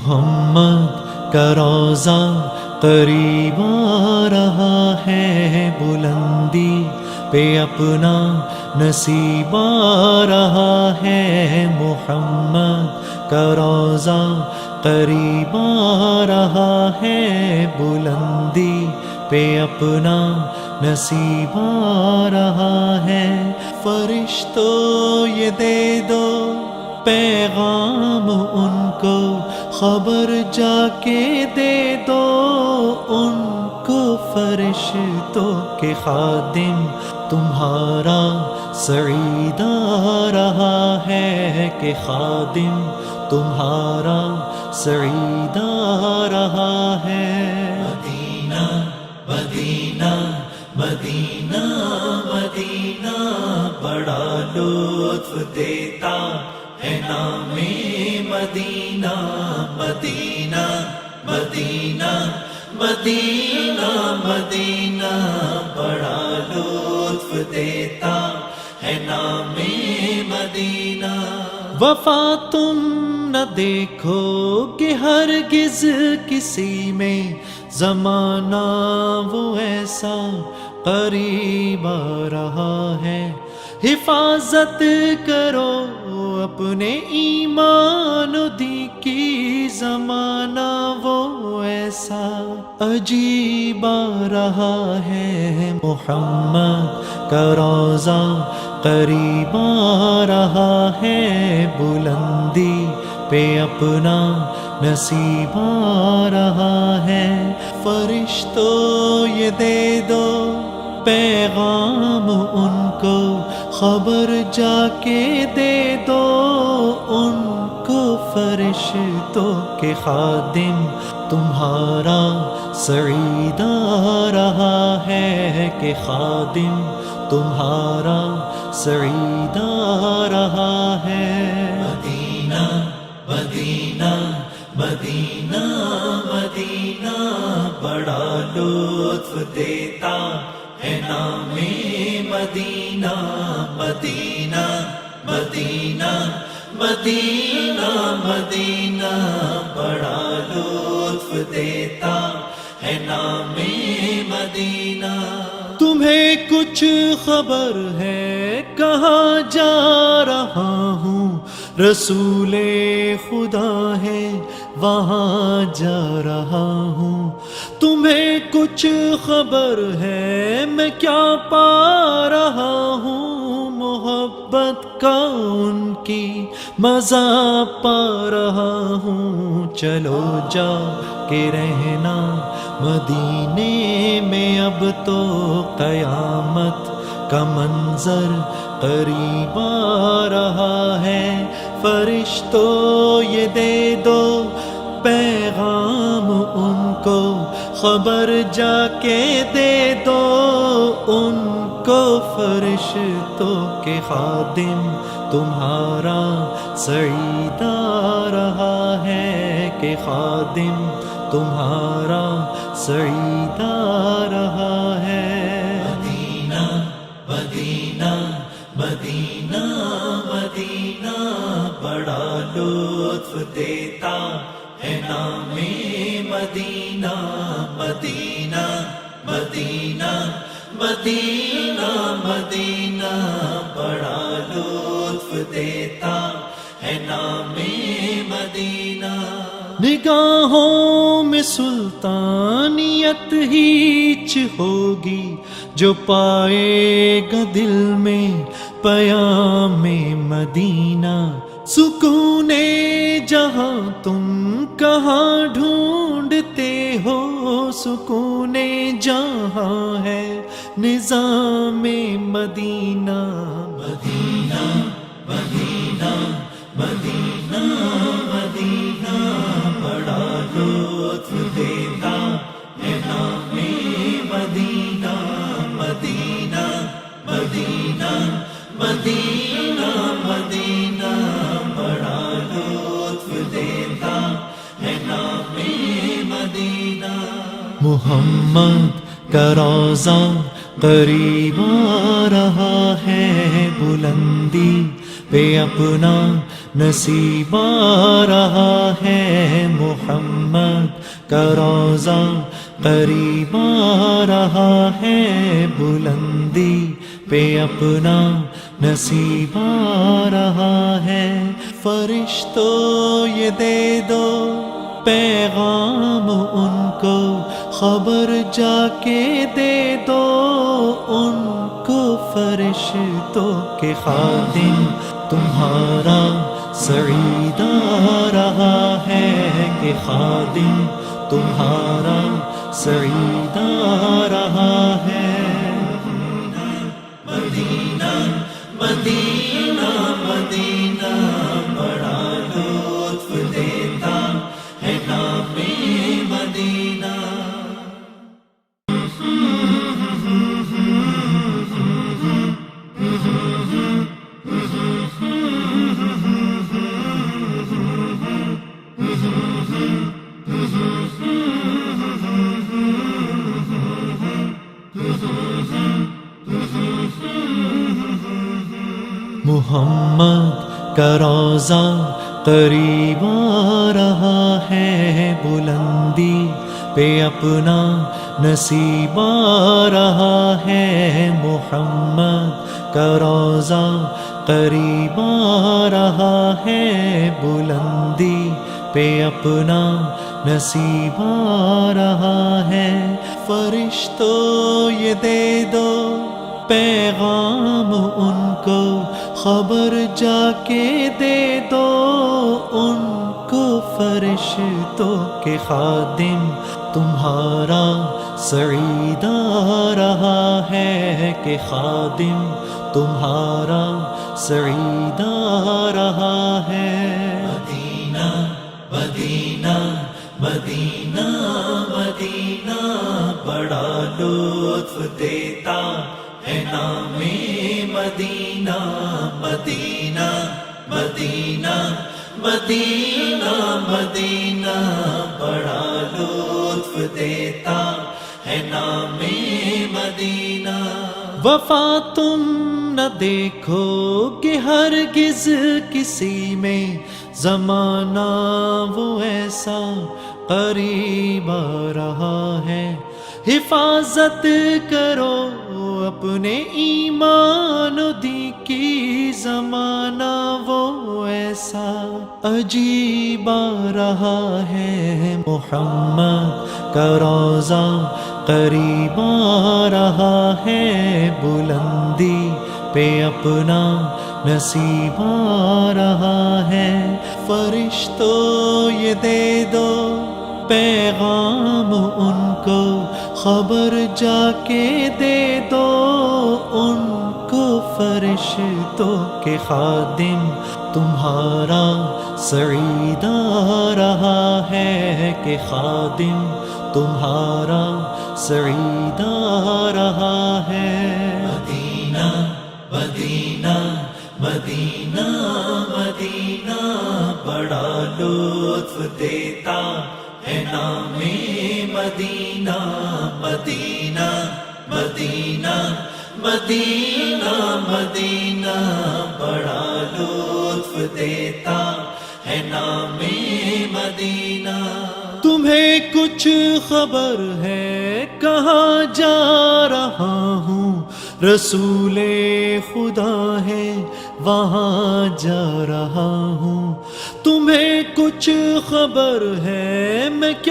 محمد کا روضہ قریب آ رہا ہے، بلندی پہ اپنا نصیب آ رہا ہے۔ محمد کا روضہ قریب آ رہا ہے، بلندی پہ اپنا نصیب آ رہا ہے۔ فرشتوں یہ دے دو پیغام ان کو، خبر جا کے دے دو ان کو، فرشتوں کے خادم تمہارا سعید آ رہا ہے، کہ خادم تمہارا سعید آ رہا ہے۔ مدینہ مدینہ مدینہ مدینہ بڑا لطف دیتا ہے نام مدینہ، مدینہ مدینہ مدینہ مدینہ بڑا لطف دیتا ہے نام مدینہ۔ وفا تم نہ دیکھو کہ ہرگز کسی میں، زمانہ وہ ایسا قریب آ رہا ہے۔ حفاظت کرو اپنے ایمان و دین کی، زمانہ وہ ایسا عجیب آ رہا ہے۔ محمد کا روضہ قریب آ رہا ہے، بلندی پہ اپنا نصیب آ رہا ہے۔ فرشتوں یہ دے دو پیغام ان کو، خبر جا کے دے دو ان کو، فرشتوں کے خادم تمہارا سعید آ رہا ہے، کہ خادم تمہارا سعید آ رہا ہے۔ مدینہ مدینہ مدینہ مدینہ بڑا لطف دیتا ہے نام مدینہ، مدینہ مدینہ مدینہ مدینہ بڑا لطف دیتا ہے نام مدینہ۔ تمہیں کچھ خبر ہے کہاں جا رہا ہوں، رسول خدا ہے وہاں جا رہا ہوں۔ تمہیں کچھ خبر ہے میں کیا پا رہا ہوں، محبت کا ان کی مزہ پا رہا ہوں۔ چلو جا کے رہنا مدینے میں، اب تو قیامت کا منظر قریب آ رہا ہے۔ فرشتوں یہ دے دو پیغام ان کو، خبر جا کے دے دو ان کو، فرشتوں کے خادم تمہارا سعید آ رہا ہے، کہ خادم تمہارا سعید آ رہا ہے۔ مدینہ مدینہ مدینہ مدینہ بڑا لطف دیتا ہے نام مدینہ، مدینہ مدینہ مدینہ مدینہ بڑا لطف دیتا ہے نام مدینہ۔ نگاہوں میں سلطانیت ہیچ ہوگی، جو پائے گا دل میں پیام مدینہ۔ سکون جہاں تم کہاں ڈھونڈتے ہو، سکون جہاں ہے نظام مدینہ، مدینہ مدینہ مدینہ مدینہ بڑا لطف دیتا ہے نام مدینہ، مدینہ مدینہ مدینہ مدینہ بڑا لطف دیتا ہے نام مدینہ۔ محمد کا روضہ قریب آ رہا ہے، بلندی پہ اپنا نصیب آ رہا ہے محمد کا روضہ، قریب آ رہا ہے بلندی پہ اپنا نصیب آ رہا ہے۔ فرشتوں یہ دے دو پیغام ان کو، خبر جا کے دے دو ان کو، فرشتوں کے خادم تمہارا سعید آ رہا ہے کہ خادم تمہارا سعید آ رہا ہے۔ مدینہ مدینہ مدینہ بڑا لطف دیتا ہے نام مدینہ۔ محمد کا روضہ قریب آ رہا ہے بلندی پہ اپنا نصیب آ رہا ہے۔ محمد کا روضہ قریب آ رہا ہے بلندی پہ اپنا نصیب آ رہا ہے۔ فرشتوں یہ دے دو پیغام ان کو، خبر جا کے دے دو ان کو، فرشتوں کے خادم تمہارا سعید آ رہا ہے کہ خادم تمہارا سعید آ رہا ہے۔ مدینہ مدینہ مدینہ مدینہ بڑا لطف دیتا ہے نام مدینہ۔ مدینہ مدینہ مدینہ مدینہ بڑا لطف دیتا ہے نام مدینہ۔ وفا تم نہ دیکھو کہ ہرگز کسی میں، زمانہ وہ ایسا قریب آ رہا ہے۔ حفاظت کرو اپنے ایمان و دین کی، زمانہ وہ ایسا عجیب آ رہا ہے۔ محمد کا روضہ قریب آ رہا ہے بلندی پہ اپنا نصیب آ رہا ہے۔ فرشتوں یہ دے دو پیغام ان کو، خبر جا کے دے دو ان کو، فرشتوں کے خادم تمہارا سعید آ رہا ہے کہ خادم تمہارا سعید آ رہا ہے۔ مدینہ مدینہ مدینہ مدینہ بڑا لطف دیتا ہے نام مدینہ۔ مدینہ مدینہ مدینہ مدینہ بڑا لطف دیتا ہے نام مدینہ۔ تمہیں کچھ خبر ہے کہاں جا رہا ہوں، رسول خدا ہے وہاں جا رہا ہوں۔ تمہیں کچھ خبر ہے میں کیا